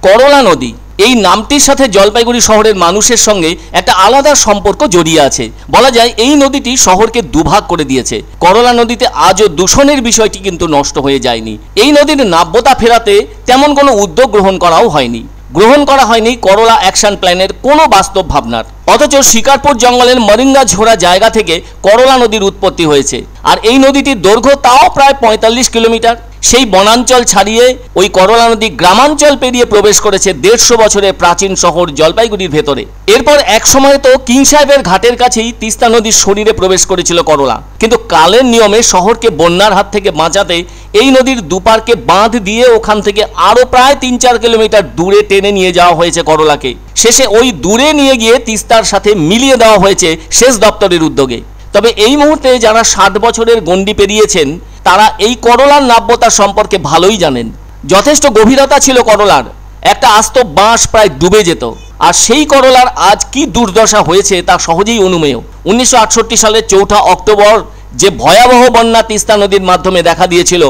করলা নদী এই নামটির সাথে জলপাইগুড়ি শহরের মানুষের সঙ্গে একটা আলাদা সম্পর্ক জড়িয়ে আছে। বলা যায় এই নদীটি শহরকে দুভাগ করে দিয়েছে। করলা নদীতে আজও দূষণের বিষয়টি কিন্তু নষ্ট হয়ে যায়নি। এই নদীর নাব্যতা ফেরাতে তেমন কোনো উদ্যোগ গ্রহণ করা হয়নি করলা অ্যাকশন প্ল্যানের কোনো বাস্তব ভাবনার। অথচ শিকারপুর জঙ্গলের মরিঙ্গা ঝোড়া জায়গা থেকে করলা নদীর উৎপত্তি হয়েছে। আর এই নদীটির দৈর্ঘ্য তাও প্রায় ৪৫ কিলোমিটার। সেই বনাঞ্চল ছাড়িয়ে ওই করলা নদী গ্রামাঞ্চল পেরিয়ে প্রবেশ করেছে ১৫০ বছরের প্রাচীন শহর জলপাইগুড়ির ভেতরে। এরপর এক সময় তো কিং সাহেবের ঘাটের কাছেই তিস্তা নদীর শরীরে প্রবেশ করেছিল করলা, কিন্তু কালের নিয়মে শহরকে বন্যার হাত থেকে বাঁচাতে এই নদীর দুপারকে বাঁধ দিয়ে ওখান থেকে আরো প্রায় ৩-৪ কিলোমিটার দূরে টেনে নিয়ে যাওয়া হয়েছে করলাকে। শেষে ওই দূরে নিয়ে গিয়ে তিস্তার সাথে মিলিয়ে দেওয়া হয়েছে সেচ দপ্তরের উদ্যোগে। তবে এই মুহূর্তে যারা ৬০ বছরের গণ্ডি পেরিয়েছেন তারা এই করলার নাব্যতা সম্পর্কে ভালোই জানেন। যথেষ্ট গভীরতা ছিল করলার, একটা আস্ত বাঁশ প্রায় ডুবে যেত। আর সেই করলার আজ কি দুর্দশা হয়েছে তা সহজেই অনুমেয়। ১৯৬৮ সালের ৪ অক্টোবর যে ভয়াবহ বন্যা তিস্তা নদীর মাধ্যমে দেখা দিয়েছিল,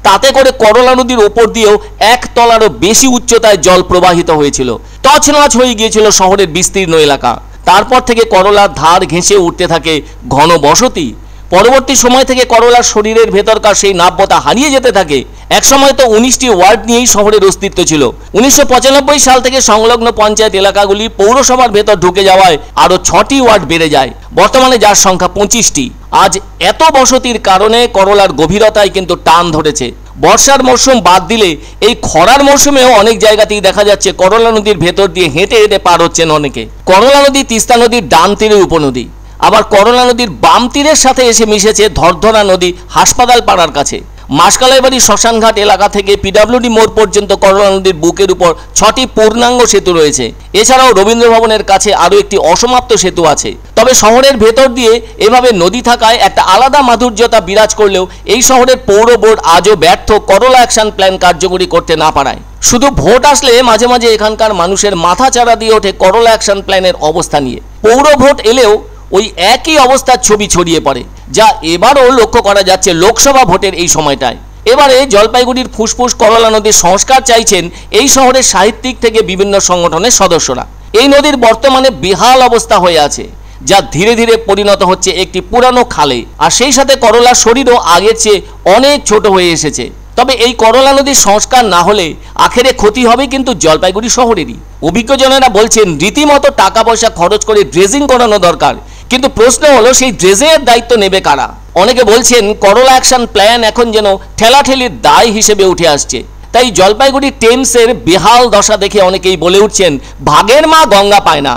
তাতে করে করলা নদীর ওপর দিয়েও ১ তলারও বেশি উচ্চতায় জল প্রবাহিত হয়েছিল। তছনছ হয়ে গিয়েছিল শহরের বিস্তীর্ণ এলাকা। তারপর থেকে করলার ধার ঘেঁষে উঠতে থাকে ঘন বসতি। পরবর্তী সময় থেকে করলার শরীরের ভেতরকার সেই নাব্যতা হারিয়ে যেতে থাকে। এক সময় তো ১৯টি ওয়ার্ড নিয়েই শহরের অস্তিত্ব ছিল। ১৯৯৫ সাল থেকে সংলগ্ন পঞ্চায়েত এলাকাগুলি পৌরসভার ভেতর ঢুকে যাওয়ায় আরও ৬টি ওয়ার্ড বেড়ে যায়। বর্তমানে যার সংখ্যা ২৫টি। আজ এত বসতির কারণে করলার গভীরতায় কিন্তু টান ধরেছে। বর্ষার মরশুম বাদ দিলে এই খরার মরশুমেও অনেক জায়গাতেই দেখা যাচ্ছে করলা নদীর ভেতর দিয়ে হেঁটে হেঁটে পার হচ্ছেন অনেকে। করলা নদী তিস্তা নদীর ডান তীরে উপনদী। আবার করলা নদীর বাম তীরের সাথে এসে মিশেছে ধরধরা নদী হাসপাতাল পাড়ার কাছে। মাসকালাইবাড়ি শ্মশানঘাট এলাকা থেকে পিডব্লিউডি মোড় পর্যন্ত করলা নদীর বুকের উপর ৬টি পূর্ণাঙ্গ সেতু রয়েছে। এছাড়াও রবীন্দ্র ভবনের কাছে আরও একটি অসমাপ্ত সেতু আছে। তবে শহরের ভেতর দিয়ে এভাবে নদী থাকায় একটা আলাদা মাধুর্যতা বিরাজ করলেও এই শহরের পৌর বোর্ড আজও ব্যর্থ করলা অ্যাকশন প্ল্যান কার্যকরী করতে না পারায়। শুধু ভোট আসলে মাঝে মাঝে এখানকার মানুষের মাথা চাড়া দিয়ে ওঠে করলা অ্যাকশন প্ল্যানের অবস্থা নিয়ে। পৌর ভোট এলেও ওই একই অবস্থার ছবি ছড়িয়ে পড়ে, যা এবারও লক্ষ্য করা যাচ্ছে লোকসভা ভোটের এই সময়টায়। এবারে জলপাইগুড়ির ফুসফুস করলা নদীর সংস্কার চাইছেন এই শহরের সাহিত্যিক থেকে বিভিন্ন সংগঠনের সদস্যরা। এই নদীর বর্তমানে বেহাল অবস্থা হয়ে আছে, যা ধীরে ধীরে পরিণত হচ্ছে একটি পুরানো খালে। আর সেই সাথে করলার শরীরও আগের চেয়ে অনেক ছোট হয়ে এসেছে। তবে এই করলা নদীর সংস্কার না হলে আখেরে ক্ষতি হবে কিন্তু জলপাইগুড়ি শহরেরই। অভিজ্ঞজনেরা বলছেন রীতিমতো টাকা পয়সা খরচ করে ড্রেজিং করানো দরকার, কিন্তু প্রশ্ন হলো সেই ড্রেজিংয়ের দায়িত্ব নেবে কারা? অনেকে বলছেন করলা অ্যাকশন প্ল্যান এখন যেন ঠেলাঠেলির দায় হিসেবে উঠে আসছে। তাই জলপাইগুড়ি টেমসের বেহাল দশা দেখে অনেকেই বলে উঠছেন ভাগের মা গঙ্গা পায় না।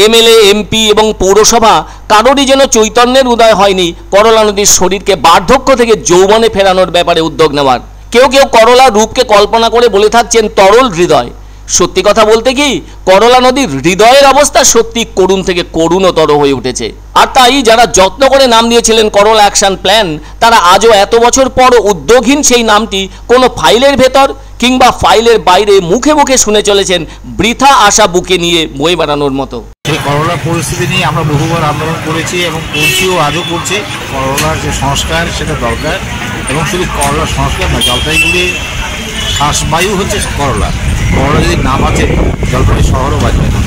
এমএলএ, এমপি এবং পৌরসভা কারোরই যেন চৈতন্যের উদয় হয়নি করলা নদীর শরীরকে বার্ধক্য থেকে যৌবনে ফেরানোর ব্যাপারে উদ্যোগ নেওয়ার। কেউ কেউ করলার রূপকে কল্পনা করে বলে থাকছেন তরল হৃদয়। সত্যি কথা বলতে কি, করলা নদীর হৃদয়ের অবস্থা সত্যি করুণ থেকে করুণতর হয়ে উঠেছে। আর তাই যারা যত্ন করে নাম দিয়েছিলেন করলা অ্যাকশন প্ল্যান, তারা আজও এত বছর পরও উদ্যোগহীন সেই নামটি কোনো ফাইলের ভেতর কিংবা ফাইলের বাইরে মুখে মুখে শুনে চলেছেন বৃথা আশা বুকে নিয়ে বয়ে বেড়ানোর মতো। সেই করলার পরিস্থিতি নিয়ে আমরা বহুবার আন্দোলন করেছি এবং করছিও, আজও করছি। করলার যে সংস্কার সেটা দরকার, এবং শুধু করলার সংস্কার নয়, জলপাইগুড়ি শ্বাসবায়ু হচ্ছে করলা। করলা যদি না বাঁচে জলপাইগুড়ি শহরও বাঁচবে না।